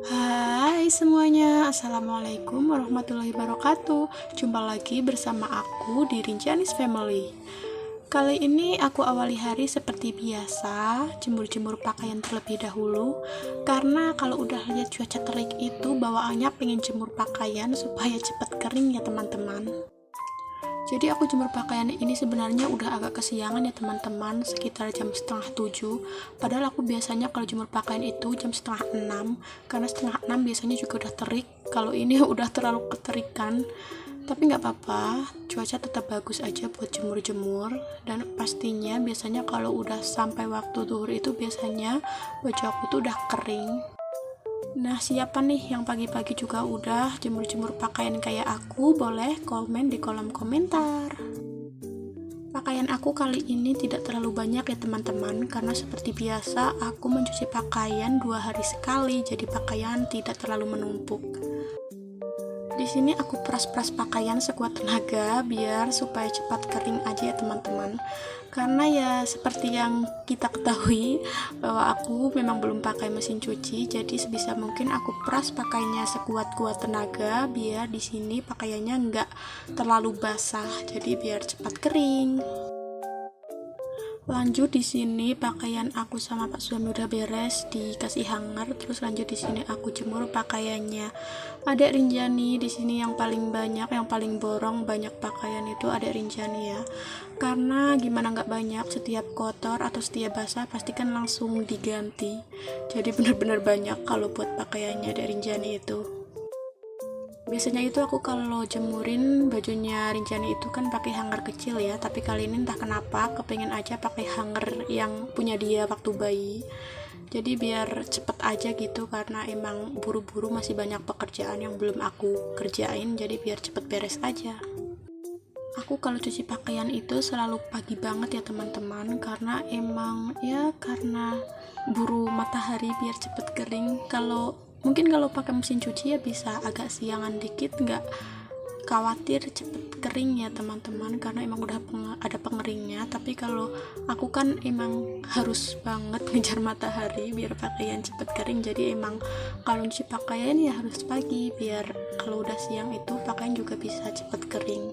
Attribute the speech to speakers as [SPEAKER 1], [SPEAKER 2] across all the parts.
[SPEAKER 1] Hai semuanya, Assalamualaikum warahmatullahi wabarakatuh. Jumpa lagi bersama aku di Rinjanis Family. Kali ini aku awali hari seperti biasa, jemur-jemur pakaian terlebih dahulu. Karena kalau udah lihat cuaca terik itu, bawaannya pengen jemur pakaian supaya cepat kering ya teman-teman. Jadi aku jemur pakaian ini sebenarnya udah agak kesiangan ya teman-teman, sekitar jam setengah 7. Padahal aku biasanya kalau jemur pakaian itu jam setengah 6, karena setengah 6 biasanya juga udah terik. Kalau ini udah terlalu keterikan, tapi nggak apa-apa, cuaca tetap bagus aja buat jemur-jemur. Dan pastinya biasanya kalau udah sampai waktu zuhur itu biasanya baju aku tuh udah kering. Nah, siapa nih yang pagi-pagi juga udah jemur-jemur pakaian kayak aku? Boleh komen di kolom komentar. Pakaian aku kali ini tidak terlalu banyak ya teman-teman, karena seperti biasa aku mencuci pakaian 2 hari sekali, jadi pakaian tidak terlalu menumpuk. Di sini aku peras-peras pakaian sekuat tenaga biar supaya cepat kering aja ya teman-teman. Karena ya seperti yang kita ketahui bahwa aku memang belum pakai mesin cuci, jadi sebisa mungkin aku peras pakainya sekuat-kuat tenaga biar di sini pakaiannya nggak terlalu basah, jadi biar cepat kering. Lanjut di sini pakaian aku sama Pak suami udah beres dikasih hanger, terus lanjut di sini aku jemur pakaiannya. Adek Rinjani di sini yang paling banyak, yang paling borong banyak pakaian itu Adek Rinjani ya. Karena gimana nggak banyak, setiap kotor atau setiap basah pasti kan langsung diganti. Jadi bener-bener banyak kalau buat pakaiannya Adek Rinjani itu. Biasanya itu aku kalau jemurin bajunya Rinjani itu kan pakai hanger kecil ya, tapi kali ini entah kenapa kepengen aja pakai hanger yang punya dia waktu bayi. Jadi biar cepet aja gitu, karena emang buru-buru masih banyak pekerjaan yang belum aku kerjain, jadi biar cepet beres aja. Aku kalau cuci pakaian itu selalu pagi banget ya teman-teman, karena emang ya karena buru matahari biar cepet kering. Mungkin kalau pakai mesin cuci ya bisa agak siangan dikit, nggak khawatir cepet kering ya teman-teman, karena emang udah ada pengeringnya. Tapi kalau aku kan emang harus banget ngejar matahari biar pakaian cepet kering, jadi emang kalau cuci pakaian ya harus pagi biar kalau udah siang itu pakaian juga bisa cepet kering.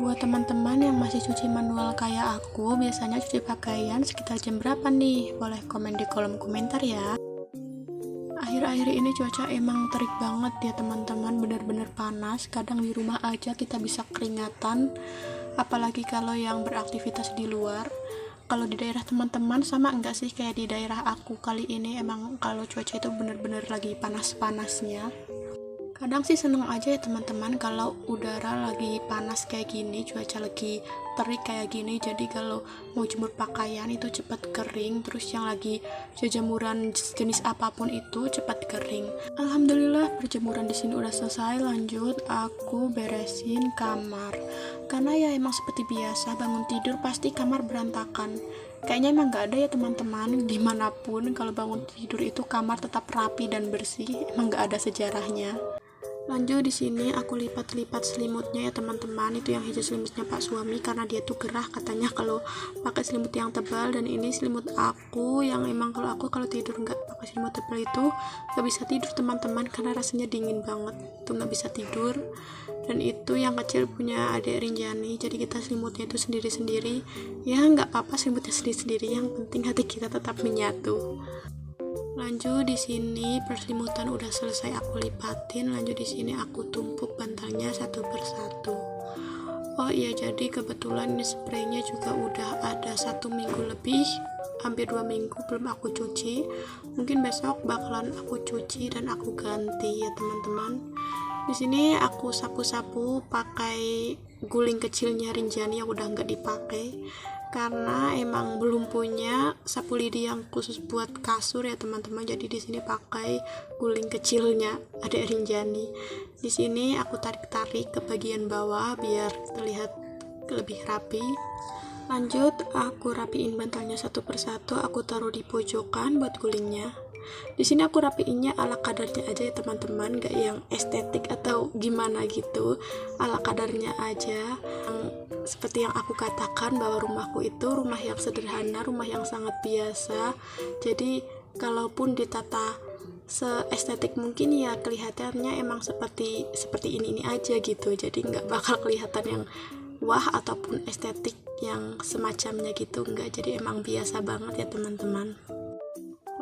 [SPEAKER 1] Buat teman-teman yang masih cuci manual kayak aku, biasanya cuci pakaian sekitar jam berapa nih? Boleh komen di kolom komentar ya. Akhir-akhir ini cuaca emang terik banget ya teman-teman, bener-bener panas. Kadang di rumah aja kita bisa keringatan, apalagi kalau yang beraktivitas di luar. Kalau di daerah teman-teman sama enggak sih kayak di daerah aku kali ini? Emang kalau cuaca itu bener-bener lagi panas-panasnya. Kadang sih seneng aja ya teman-teman kalau udara lagi panas kayak gini, cuaca lagi terik kayak gini, jadi kalau mau jemur pakaian itu cepat kering, terus yang lagi jemuran jenis apapun itu cepat kering. Alhamdulillah perjemuran di sini udah selesai. Lanjut aku beresin kamar, karena ya emang seperti biasa bangun tidur pasti kamar berantakan. Kayaknya emang gak ada ya teman-teman, dimanapun kalau bangun tidur itu kamar tetap rapi dan bersih, emang gak ada sejarahnya. Lanjut di sini aku lipat-lipat selimutnya ya teman-teman. Itu yang hijau selimutnya Pak suami, karena dia tuh gerah katanya kalau pakai selimut yang tebal. Dan ini selimut aku yang emang kalau tidur nggak pakai selimut tebal itu nggak bisa tidur teman-teman, karena rasanya dingin banget tuh nggak bisa tidur. Dan itu yang kecil punya Adek Rinjani, jadi kita selimutnya itu sendiri-sendiri ya, nggak apa-apa selimutnya sendiri-sendiri, yang penting hati kita tetap menyatu. Lanjut di sini perselimutan udah selesai aku lipatin. Lanjut di sini aku tumpuk bantalnya satu persatu. Oh iya, jadi kebetulan ini spraynya juga udah ada 1 minggu lebih, hampir 2 minggu belum aku cuci. Mungkin besok bakalan aku cuci dan aku ganti ya teman-teman. Di sini aku sapu-sapu pakai guling kecilnya Rinjani yang udah nggak dipakai, karena emang belum punya sapu lidi yang khusus buat kasur ya teman-teman. Jadi di sini pakai guling kecilnya Adek Rinjani. Di sini aku tarik-tarik ke bagian bawah biar terlihat lebih rapi. Lanjut aku rapiin bantalnya satu persatu, aku taruh di pojokan buat gulingnya. Di sini aku rapiinnya ala kadarnya aja ya teman-teman, gak yang estetik atau gimana gitu, ala kadarnya aja. Yang seperti yang aku katakan bahwa rumahku itu rumah yang sederhana, rumah yang sangat biasa. Jadi kalaupun ditata seestetik mungkin ya kelihatannya emang seperti ini aja gitu. Jadi nggak bakal kelihatan yang wah ataupun estetik yang semacamnya gitu, enggak. Jadi emang biasa banget ya teman-teman.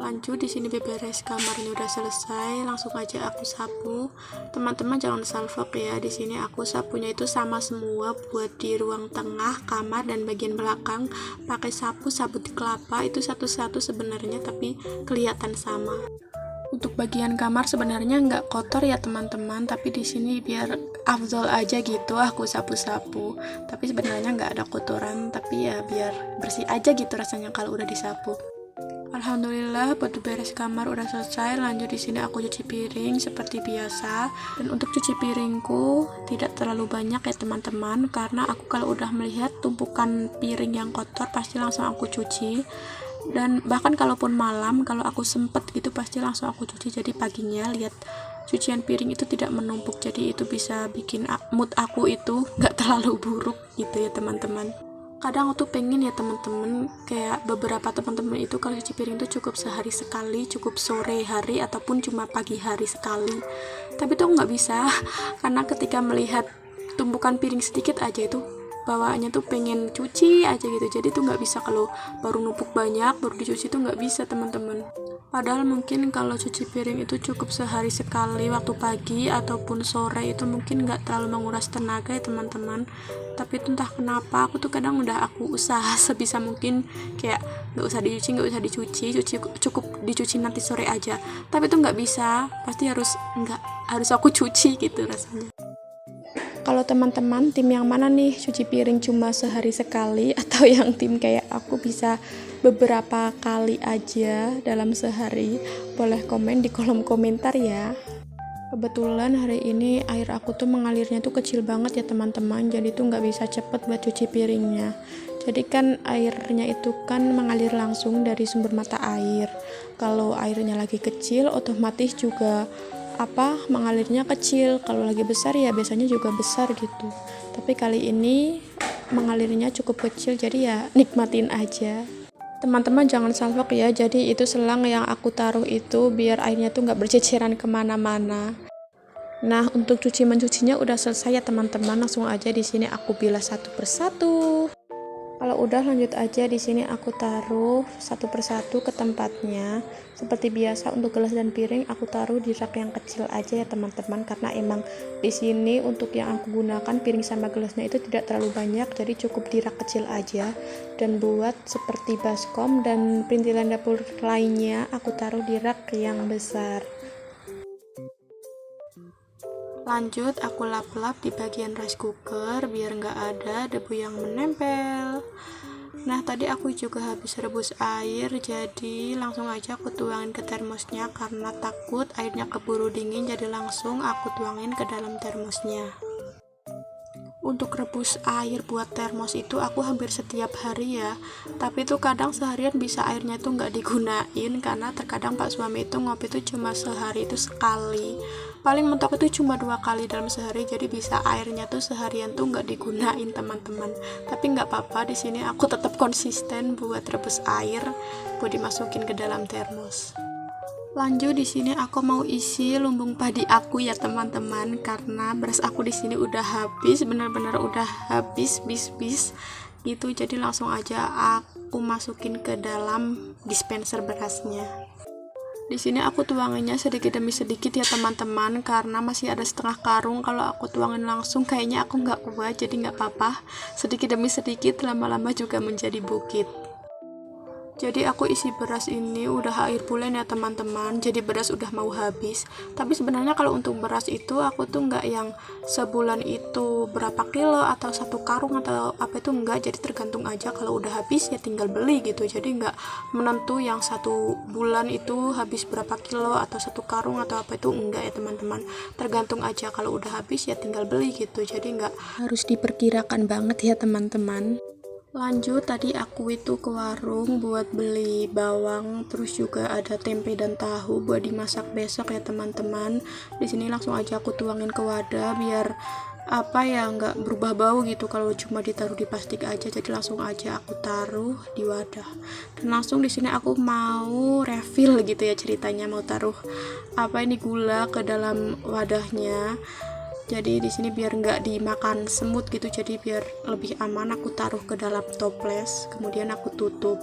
[SPEAKER 1] Lanjut, di sini beberes kamarnya udah selesai, langsung aja aku sapu. Teman-teman jangan salfok ya, di sini aku sapunya itu sama semua buat di ruang tengah, kamar dan bagian belakang. Pakai sapu sabut kelapa itu satu-satu sebenarnya, tapi kelihatan sama. Untuk bagian kamar sebenarnya nggak kotor ya teman-teman, tapi di sini biar afdol aja gitu aku sapu-sapu. Tapi sebenarnya nggak ada kotoran, tapi ya biar bersih aja gitu rasanya kalau udah disapu. Alhamdulillah buat beres kamar udah selesai. Lanjut, di sini aku cuci piring seperti biasa. Dan untuk cuci piringku tidak terlalu banyak ya teman-teman, karena aku kalau udah melihat tumpukan piring yang kotor pasti langsung aku cuci. Dan bahkan kalaupun malam kalau aku sempet gitu pasti langsung aku cuci. Jadi paginya lihat cucian piring itu tidak menumpuk, jadi itu bisa bikin mood aku itu nggak terlalu buruk gitu ya teman-teman. Kadang aku tuh pengen ya teman-teman, kayak beberapa teman-teman itu kalau cuci piring tuh cukup sehari sekali, cukup sore hari ataupun cuma pagi hari sekali. Tapi tuh nggak bisa karena ketika melihat tumpukan piring sedikit aja itu bawaannya tuh pengen cuci aja gitu. Jadi tuh nggak bisa kalau baru numpuk banyak baru dicuci tuh nggak bisa teman-teman. Padahal mungkin kalau cuci piring itu cukup sehari sekali waktu pagi ataupun sore, itu mungkin nggak terlalu menguras tenaga ya teman-teman. Tapi itu entah kenapa aku tuh kadang udah aku usaha sebisa mungkin kayak nggak usah dicuci, cukup dicuci nanti sore aja. Tapi itu nggak bisa, pasti harus aku cuci gitu rasanya. Kalau teman-teman tim yang mana nih, cuci piring cuma sehari sekali atau yang tim kayak aku bisa beberapa kali aja dalam sehari? Boleh komen di kolom komentar ya. Kebetulan hari ini air aku tuh mengalirnya tuh kecil banget ya teman-teman, jadi tuh nggak bisa cepet buat cuci piringnya. Jadi kan airnya itu kan mengalir langsung dari sumber mata air. Kalau airnya lagi kecil otomatis juga mengalirnya kecil. Kalau lagi besar ya biasanya juga besar gitu. Tapi kali ini mengalirnya cukup kecil, jadi ya nikmatin aja. Teman-teman jangan salfok ya, jadi itu selang yang aku taruh itu biar airnya tuh nggak berceceran kemana-mana. Nah, untuk mencucinya udah selesai ya teman-teman, langsung aja di sini aku bilas satu persatu. Kalau udah lanjut aja, di sini aku taruh satu persatu ke tempatnya. Seperti biasa untuk gelas dan piring aku taruh di rak yang kecil aja ya teman-teman, karena emang di sini untuk yang aku gunakan piring sama gelasnya itu tidak terlalu banyak, jadi cukup di rak kecil aja. Dan buat seperti baskom dan perintilan dapur lainnya aku taruh di rak yang besar. Lanjut aku lap-lap di bagian rice cooker biar nggak ada debu yang menempel. Nah tadi aku juga habis rebus air, jadi langsung aja aku tuangin ke termosnya karena takut airnya keburu dingin, jadi langsung aku tuangin ke dalam termosnya. Untuk rebus air buat termos itu aku hampir setiap hari ya, tapi tuh kadang seharian bisa airnya tuh nggak digunain karena terkadang Pak suami itu ngopi tuh cuma sehari itu sekali, paling mentok itu cuma 2 kali dalam sehari, jadi bisa airnya tuh seharian tuh nggak digunain teman-teman. Tapi nggak apa-apa, di sini aku tetap konsisten buat rebus air buat dimasukin ke dalam termos. Lanjut, di sini aku mau isi lumbung padi aku ya teman-teman, karena beras aku di sini udah habis, benar-benar udah habis bis gitu, jadi langsung aja aku masukin ke dalam dispenser berasnya. Di sini aku tuanginnya sedikit demi sedikit ya teman-teman, karena masih ada setengah karung. Kalau aku tuangin langsung kayaknya aku nggak kuat, jadi nggak apa-apa, sedikit demi sedikit, lama-lama juga menjadi bukit. Jadi aku isi beras ini udah akhir bulan ya teman-teman, jadi beras udah mau habis. Tapi sebenarnya kalau untuk beras itu aku tuh nggak yang sebulan itu berapa kilo atau 1 karung atau apa, itu enggak, jadi tergantung aja, kalau udah habis ya tinggal beli gitu. Jadi nggak menentu yang 1 bulan itu habis berapa kilo atau 1 karung atau apa, itu enggak ya teman-teman, tergantung aja, kalau udah habis ya tinggal beli gitu, jadi nggak harus diperkirakan banget ya teman-teman. Lanjut, tadi aku itu ke warung buat beli bawang, terus juga ada tempe dan tahu buat dimasak besok ya teman-teman. Di sini langsung aja aku tuangin ke wadah biar nggak berubah bau gitu kalau cuma ditaruh di plastik aja. Jadi langsung aja aku taruh di wadah, dan langsung di sini aku mau refill gitu ya ceritanya, mau taruh gula ke dalam wadahnya. Jadi di sini biar nggak dimakan semut gitu, jadi biar lebih aman aku taruh ke dalam toples, kemudian aku tutup.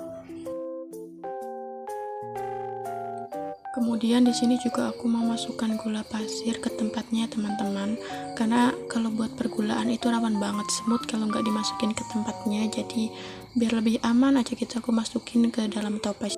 [SPEAKER 1] Kemudian di sini juga aku mau masukkan gula pasir ke tempatnya teman-teman, karena kalau buat pergulaan itu rawan banget semut kalau nggak dimasukin ke tempatnya. Jadi biar lebih aman aja aku masukin ke dalam toples.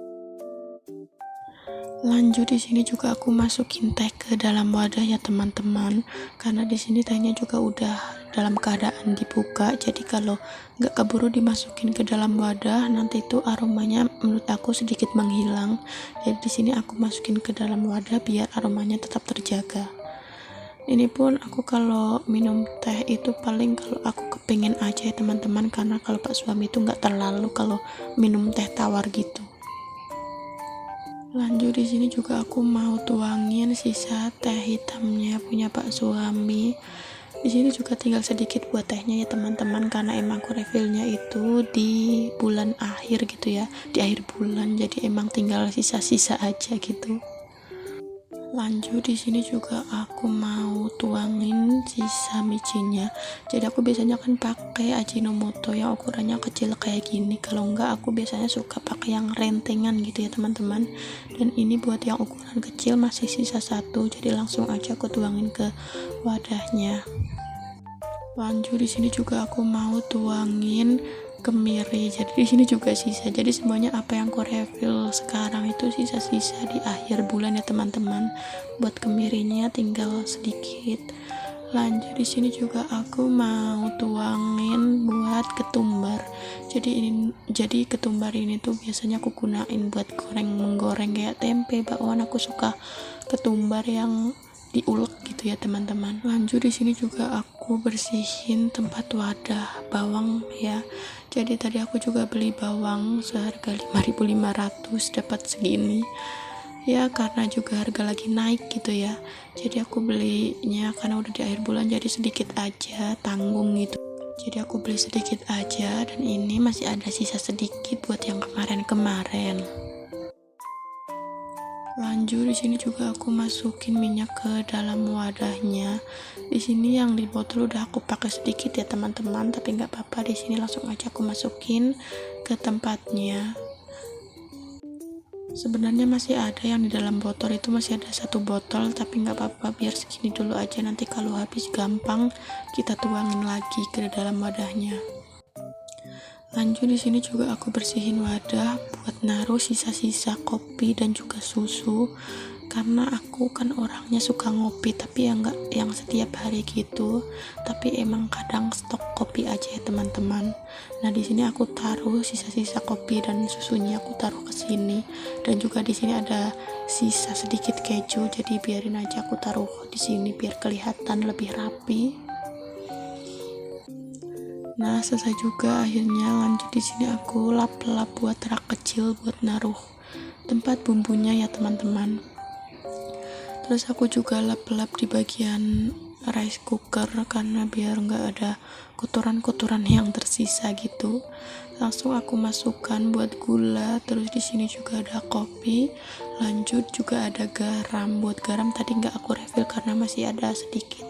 [SPEAKER 1] Lanjut di sini juga aku masukin teh ke dalam wadah ya teman-teman, karena di sini tehnya juga udah dalam keadaan dibuka. Jadi kalau nggak keburu dimasukin ke dalam wadah, nanti itu aromanya menurut aku sedikit menghilang. Jadi di sini aku masukin ke dalam wadah biar aromanya tetap terjaga. Ini pun aku kalau minum teh itu paling kalau aku kepingin aja ya teman-teman, karena kalau Pak suami itu nggak terlalu kalau minum teh tawar gitu. Lanjut di sini juga aku mau tuangin sisa teh hitamnya punya Pak suami. Di sini juga tinggal sedikit buat tehnya ya teman-teman, karena emang aku refillnya itu di bulan akhir gitu ya, di akhir bulan. Jadi emang tinggal sisa-sisa aja gitu. Lanjut di sini juga aku mau tuangin sisa micinnya. Jadi aku biasanya kan pakai Ajinomoto yang ukurannya kecil kayak gini. Kalau enggak aku biasanya suka pakai yang rentengan gitu ya teman-teman. Dan ini buat yang ukuran kecil masih sisa satu, jadi langsung aja aku tuangin ke wadahnya. Lanjut di sini juga aku mau tuangin kemiri. Jadi di sini juga sisa. Jadi semuanya apa yang aku refill sekarang itu sisa-sisa di akhir bulan ya teman-teman. Buat kemirinya tinggal sedikit. Lanjut di sini juga aku mau tuangin buat ketumbar. Jadi ketumbar ini tuh biasanya aku gunain buat menggoreng kayak tempe, bakwan. Aku suka ketumbar yang diulek gitu ya teman-teman. Lanjut di sini juga aku bersihin tempat wadah bawang ya. Jadi tadi aku juga beli bawang seharga 5.500, dapat segini ya, karena juga harga lagi naik gitu ya. Jadi aku belinya karena udah di akhir bulan, jadi sedikit aja, tanggung gitu. Jadi aku beli sedikit aja, dan ini masih ada sisa sedikit buat yang kemarin-kemarin. Lanjut di sini juga aku masukin minyak ke dalam wadahnya. Di sini yang di botol udah aku pakai sedikit ya teman-teman, tapi nggak apa-apa. Di sini langsung aja aku masukin ke tempatnya. Sebenarnya masih ada yang di dalam botol itu, masih ada satu botol, tapi nggak apa-apa, biar segini dulu aja. Nanti kalau habis gampang kita tuangin lagi ke dalam wadahnya. Lanjut di sini juga aku bersihin wadah buat naruh sisa-sisa kopi dan juga susu, karena aku kan orangnya suka ngopi, tapi ya enggak yang setiap hari gitu, tapi emang kadang stok kopi aja ya teman-teman. Nah di sini aku taruh sisa-sisa kopi dan susunya, aku taruh ke sini. Dan juga di sini ada sisa sedikit keju, jadi biarin aja aku taruh di sini biar kelihatan lebih rapi. Nah selesai juga akhirnya. Lanjut di sini aku lap-lap buat rak kecil buat naruh tempat bumbunya ya teman-teman. Terus aku juga lap-lap di bagian rice cooker, karena biar nggak ada kotoran-kotoran yang tersisa gitu. Langsung aku masukkan buat gula. Terus di sini juga ada kopi. Lanjut juga ada garam. Buat garam tadi nggak aku refill karena masih ada sedikit.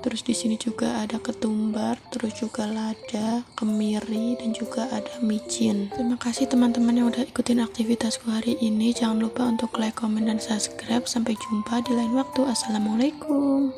[SPEAKER 1] Terus di sini juga ada ketumbar, terus juga lada, kemiri, dan juga ada micin. Terima kasih teman-teman yang udah ikutin aktivitasku hari ini. Jangan lupa untuk like, comment, dan subscribe. Sampai jumpa di lain waktu. Assalamualaikum.